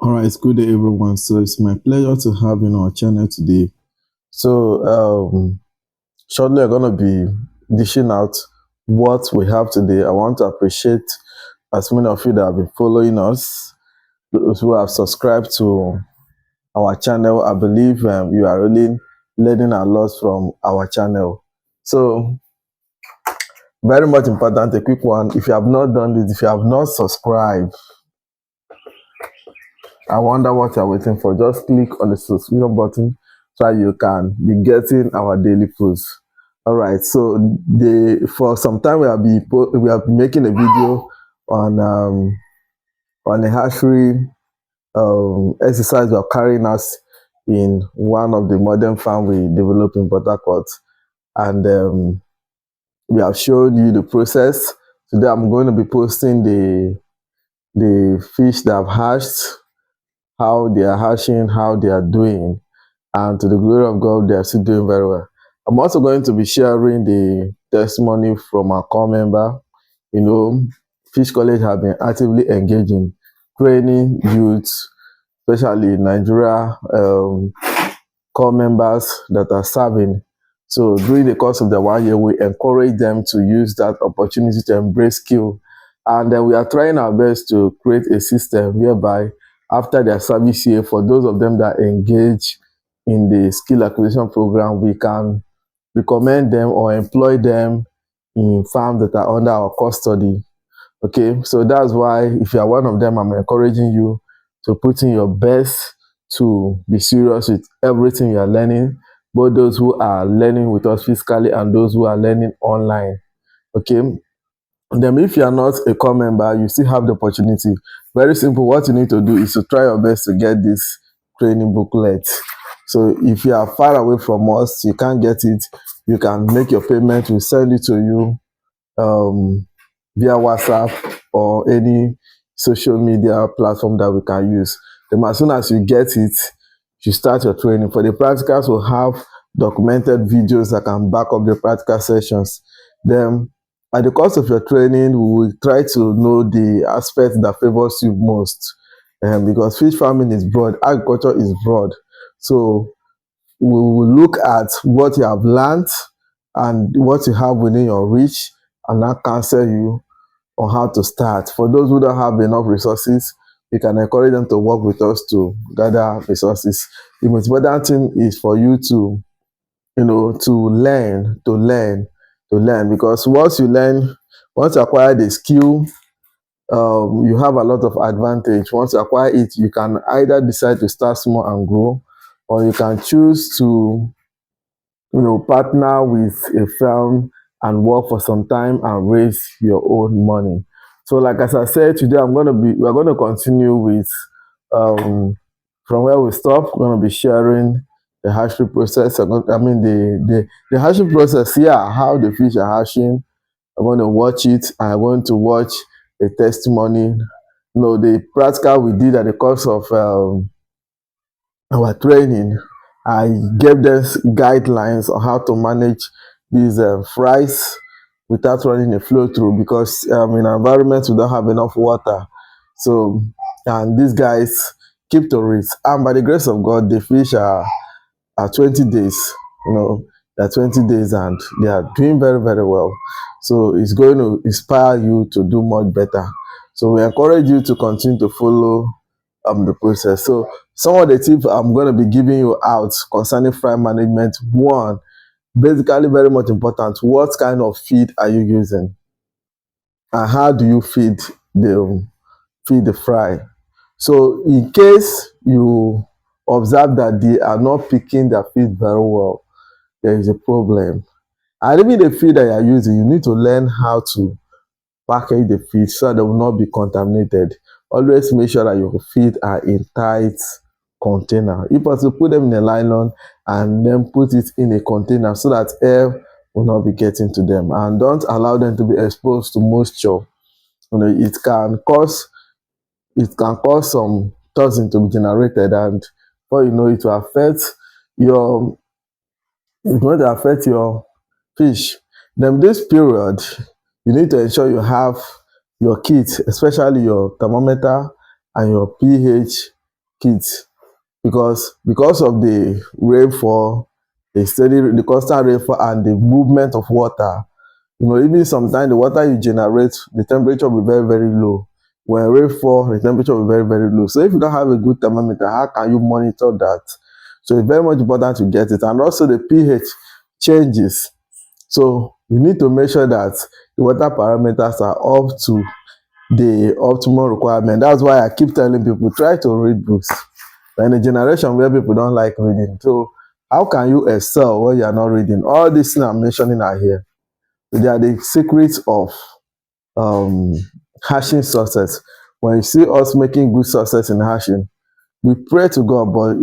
All right, it's good day, everyone. So it's my pleasure to have you on our channel today. So shortly, I'm gonna be dishing out what we have today. I want to appreciate as many of you that have been following us, those who have subscribed to our channel. I believe you are really learning a lot from our channel. So very much important. A quick one: if you have not done this, if you have not subscribed, I wonder what you're waiting for. Just click on the subscription button so you can be getting our daily posts. All right. So for some time we have been making a video on a hatchery exercise we are carrying us in one of the modern farm we developed in Port Harcourt, and we have shown you the process. Today I'm going to be posting the fish that have hatched, how they are hatching, how they are doing, and to the glory of God, they are still doing very well. I'm also going to be sharing the testimony from our core member. You know, Fish College have been actively engaging, training youths, especially Nigeria core members that are serving. So during the course of the 1 year, we encourage them to use that opportunity to embrace skill. And then we are trying our best to create a system whereby after their service year, for those of them that engage in the skill acquisition program, we can recommend them or employ them in farms that are under our custody. Okay, so that's why if you are one of them, I'm encouraging you to put in your best to be serious with everything you are learning, both those who are learning with us physically and those who are learning online. Okay, and then if you are not a core member, you still have the opportunity. Very simple. What you need to do is to try your best to get this training booklet. So if you are far away from us, you can't get it, you can make your payment. We'll send it to you via WhatsApp or any social media platform that we can use. Then as soon as you get it, you start your training. For the practicals, we'll have documented videos that can back up the practical sessions. Then at the course of your training, we will try to know the aspect that favors you most. Because fish farming is broad, agriculture is broad. So we will look at what you have learned and what you have within your reach, and now counsel you on how to start. For those who don't have enough resources, we can encourage them to work with us to gather resources. The most important thing is for you to, to learn, because once you acquire the skill, you have a lot of advantage. Once you acquire it, you can either decide to start small and grow, or you can choose to partner with a firm and work for some time and raise your own money. So like as I said, today we're going to continue with from where we stopped. We're going to be sharing the hatchery process. The hatching process here, how the fish are hatching. I'm going to watch it. I'm going to watch a testimony. The practical we did at the course of our training. I gave them guidelines on how to manage these fries without running a flow through, because in our environment we don't have enough water. So, and these guys keep to it. And by the grace of God, the fish are 20 days. They're 20 days and they are doing very, very well. So it's going to inspire you to do much better. So we encourage you to continue to follow the process. So some of the tips I'm going to be giving you out concerning fry management. One, basically very much important, what kind of feed are you using and how do you feed the fry? So in case you observe that they are not picking their feed very well, there is a problem. And even the feed that you are using, you need to learn how to package the feed so that they will not be contaminated. Always make sure that your feed are in tight container. If possible, put them in a nylon and then put it in a container so that air will not be getting to them. And don't allow them to be exposed to moisture. It can cause some toxin to be generated, and before you know it will affect your it's going to affect your fish. Then this period, you need to ensure you have your kit, especially your thermometer and your pH kids, because of the rainfall, the constant rainfall and the movement of water. Even sometimes the water you generate, the temperature will be very, very low. When rainfall, the temperature will be very, very low. So if you don't have a good thermometer, how can you monitor that? So it's very much important to get it. And also the pH changes. So you need to make sure that the water parameters are up to the optimal requirement. That's why I keep telling people, try to read books. We're in a generation where people don't like reading. So how can you excel when you are not reading? All these things I'm mentioning are here. They are the secrets of hashing success. When you see us making good success in hashing, we pray to God, but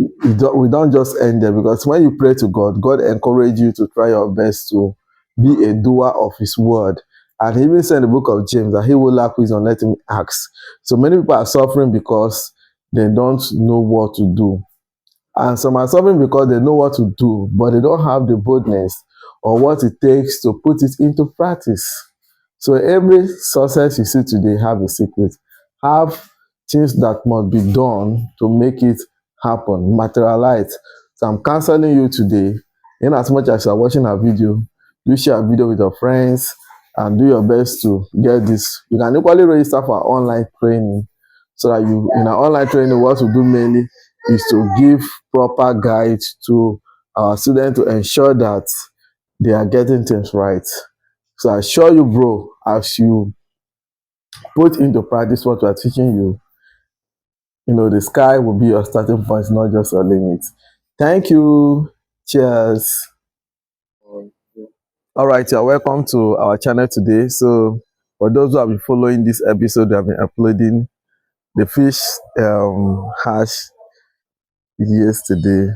we don't just end there, because when you pray to God, God encourages you to try your best to be a doer of His word. And He even said in the book of James that he will lack wisdom, let him ask. So many people are suffering because they don't know what to do. And some are suffering because they know what to do, but they don't have the boldness or what it takes to put it into practice. So every success you see today have a secret, have things that must be done to make it happen, materialize. So I'm counseling you today, in as much as you are watching our video, do share a video with your friends and do your best to get this. You can equally register for online training, so that you, in our online training, what we do mainly is to give proper guides to our students to ensure that they are getting things right. So I assure you, bro, as you put into practice what we are teaching you, the sky will be your starting point, not just your limit. Thank you. Cheers. All right, you're welcome to our channel today. So for those who have been following this episode, we have been uploading the fish hash yesterday.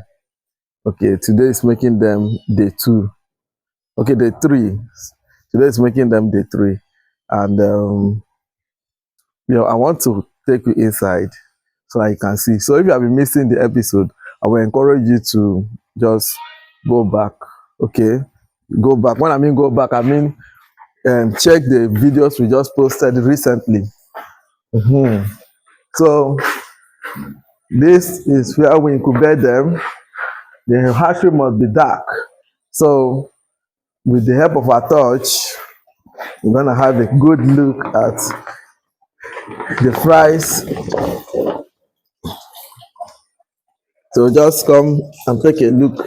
Okay, today is making them day 2. Okay, day 3. Today is making them day 3. And I want to take you inside so that you can see. So if you have been missing the episode, I will encourage you to just go back. Okay, go back. When I mean go back, I mean check the videos we just posted recently. So this is where we incubate them. The hatchery must be dark. So with the help of our torch, we're gonna have a good look at the fries. So just come and take a look.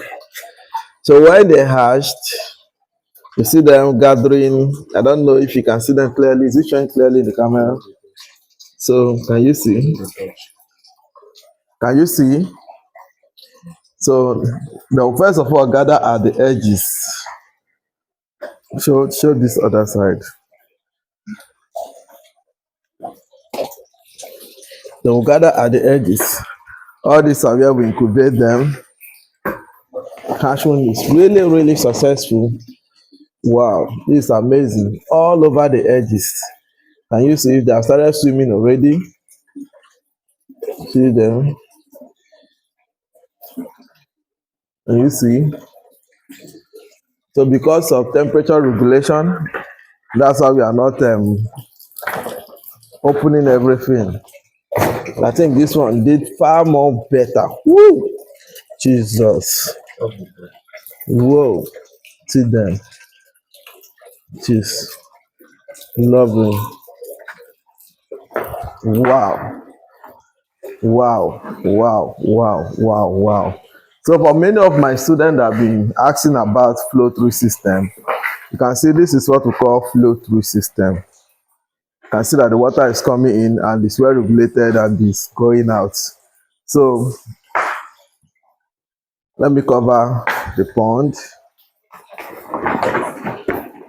So when they hatched, you see them gathering. I don't know if you can see them clearly. Is it showing clearly in the camera? So can you see? Can you see? So they'll first of all gather at the edges. Show this other side. They will gather at the edges. All these are where we incubate them. Hatching is really, really successful. Wow, this is amazing. All over the edges. Can you see if they have started swimming already? See them? Can you see? So because of temperature regulation, that's why we are not opening everything. I think this one did far more better. Woo! Jesus. Whoa. See them. Jeez. Lovely. Wow. Wow. Wow. Wow. Wow. Wow. So for many of my students that have been asking about flow-through system, you can see this is what we call flow-through system. You can see that the water is coming in and it's well regulated and it's going out. So let me cover the pond.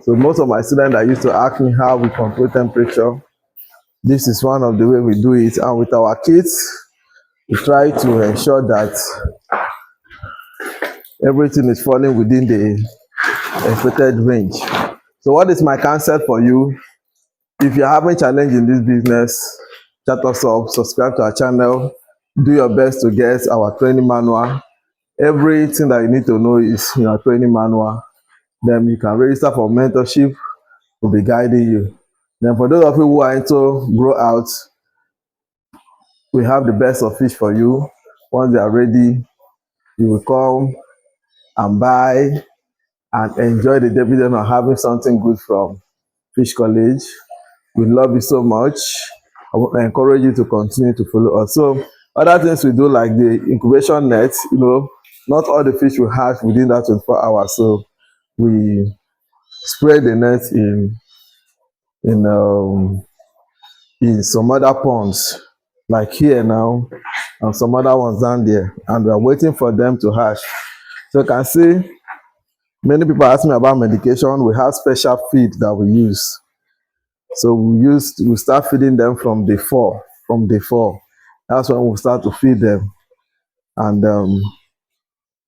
So most of my students that used to ask me how we control temperature, this is one of the way we do it. And with our kids, we try to ensure that everything is falling within the expected range. So what is my counsel for you? If you're having challenge in this business, chat us up, subscribe to our channel, do your best to get our training manual. Everything that you need to know is in our training manual. Then you can register for mentorship. We'll be guiding you. Then for those of you who are into grow out, we have the best of fish for you. Once they are ready, you will come and buy and enjoy the dividend of having something good from Fish College. We love you so much. I encourage you to continue to follow us. So other things we do, like the incubation net, not all the fish will hatch within that 24 hours. So we spread the net in um, in some other ponds, like here now, and some other ones down there, and we are waiting for them to hatch. So you can see many people ask me about medication. We have special feed that we use. So we start feeding them from day 4. From day 4, that's when we start to feed them, and I'm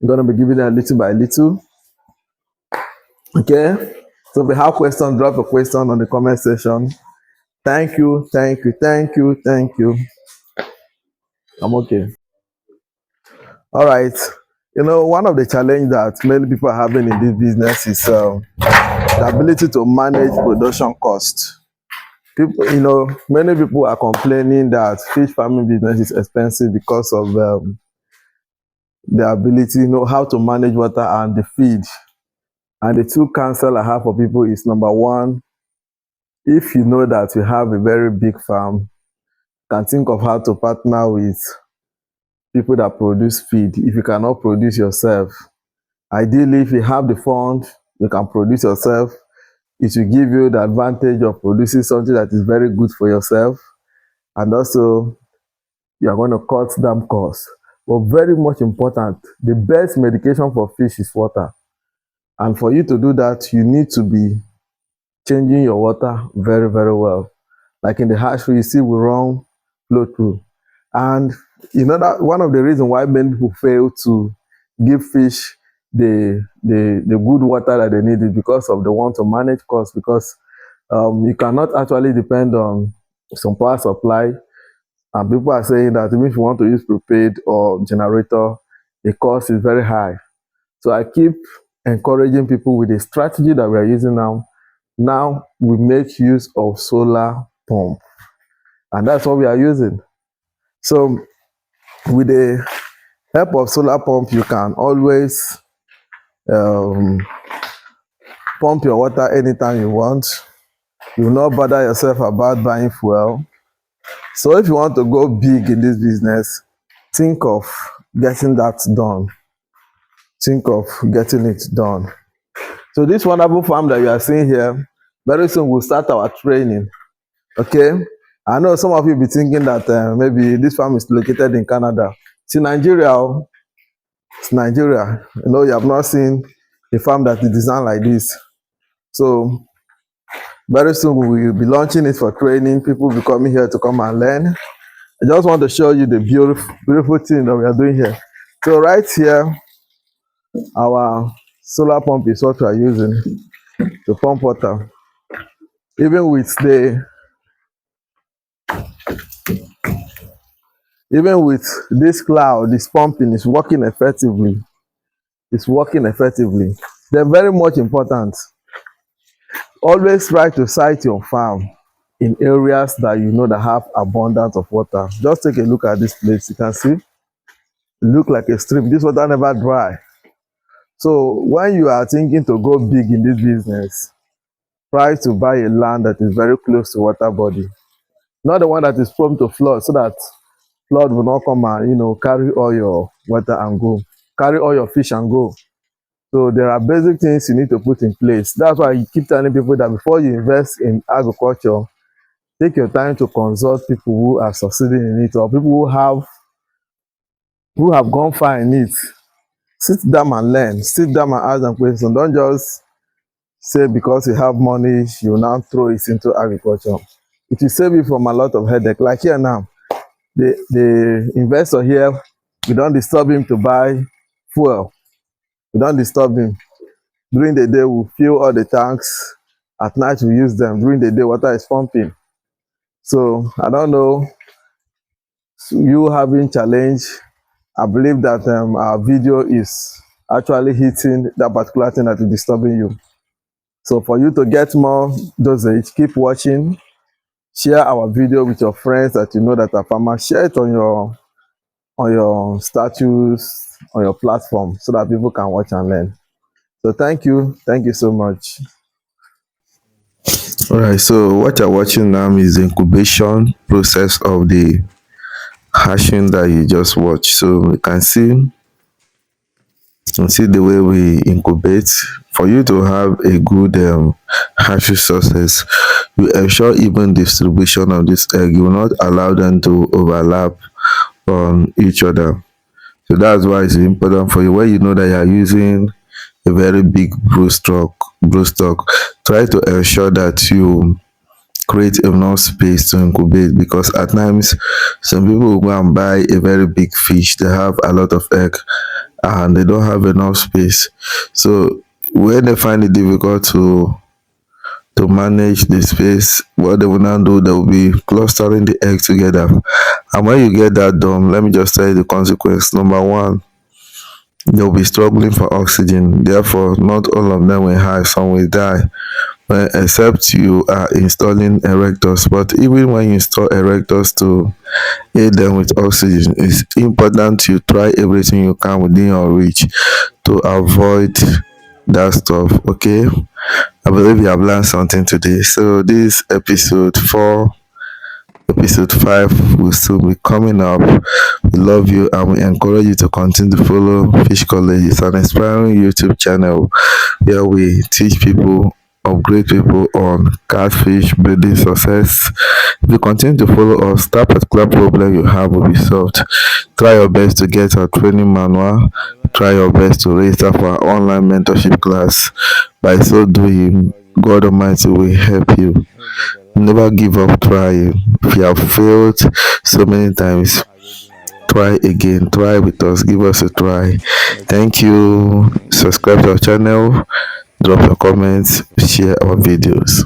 gonna be giving them little by little. Okay. So if you have questions, drop a question on the comment section. Thank you, thank you, thank you, thank you. I'm okay. All right. One of the challenges that many people are having in this business is the ability to manage production cost. People, many people are complaining that fish farming business is expensive because of the ability, how to manage water and the feed. And the two counsel I have for people is, number one, if you know that you have a very big farm, you can think of how to partner with people that produce feed. If you cannot produce yourself, ideally, if you have the fund, you can produce yourself. It will give you the advantage of producing something that is very good for yourself, and also you are going to cut down costs. But very much important, the best medication for fish is water. And for you to do that, you need to be changing your water very, very well. Like in the hatchery, you see we run flow through. And that one of the reasons why many people fail to give fish the good water that they need is because of the want to manage costs, because you cannot actually depend on some power supply. And people are saying that even if you want to use prepaid or generator, the cost is very high. So I keep encouraging people with the strategy that we are using now. Now we make use of solar pump, and that's what we are using. So with the help of solar pump, you can always pump your water anytime you want. You will not bother yourself about buying fuel. So if you want to go big in this business, think of getting that done. Think of getting it done. So this wonderful farm that you are seeing here, very soon we'll start our training. Okay. I know some of you be thinking that maybe this farm is located in Canada. It's in Nigeria. It's Nigeria. You have not seen a farm that is designed like this. So very soon we will be launching it for training. People will be coming here to come and learn. I just want to show you the beautiful thing that we are doing here. So right here, our solar pump is what we are using to pump water. Even with this cloud, this pumping is working effectively. It's working effectively. They're very much important. Always try to site your farm in areas that you know that have abundance of water. Just take a look at this place. You can see it look like a stream. This water never dry. So when you are thinking to go big in this business, try to buy a land that is very close to water body, not the one that is prone to flood, so that flood will not come and carry all your water and go, carry all your fish and go. So there are basic things you need to put in place. That's why I keep telling people that before you invest in agriculture, take your time to consult people who are succeeding in it, or people who have gone far in it. Sit down and learn. Sit down and ask them questions. Don't just say because you have money, you now throw it into agriculture. It will save you from a lot of headache. Like here now, the investor here, we don't disturb him to buy fuel. We don't disturb him. During the day, we fill all the tanks. At night, we use them. During the day, water is pumping. So I don't know, you having challenge. I believe that our video is actually hitting that particular thing that is disturbing you. So for you to get more dosage, keep watching. Share our video with your friends that you know that are farmers. Share it on on your status, on your platform, so that people can watch and learn. So thank you so much. All right, so what you're watching now is the incubation process of the hashing that you just watched. So you can see the way we incubate. For you to have a good hatchery success, you ensure even distribution of this egg. You will not allow them to overlap on each other. So that's why it's important for you when you know that you are using a very big broodstock. Try to ensure that you create enough space to incubate, because at times some people will go and buy a very big fish. They have a lot of egg and they don't have enough space. So when they find it difficult to manage the space, what they will now do, they will be clustering the egg together. And when you get that done, let me just tell you the consequence. Number one, they'll be struggling for oxygen. Therefore, not all of them will have, some will die. Except you are installing erectors. But even when you install erectors to aid them with oxygen, it's important you try everything you can within your reach to avoid that stuff. Okay, I believe you have learned something today. So this episode 5 will still be coming up. We love you and we encourage you to continue to follow Fish College. It's an inspiring YouTube channel where we teach people, upgrade people on catfish breeding success. If you continue to follow us, that particular problem you have will be solved. Try your best to get our training manual. Try your best to register for our online mentorship class. By so doing, God Almighty will help you. Never give up trying. If you have failed so many times, try again. Try with us. Give us a try. Thank you. Subscribe to our channel. Drop your comments. Share our videos.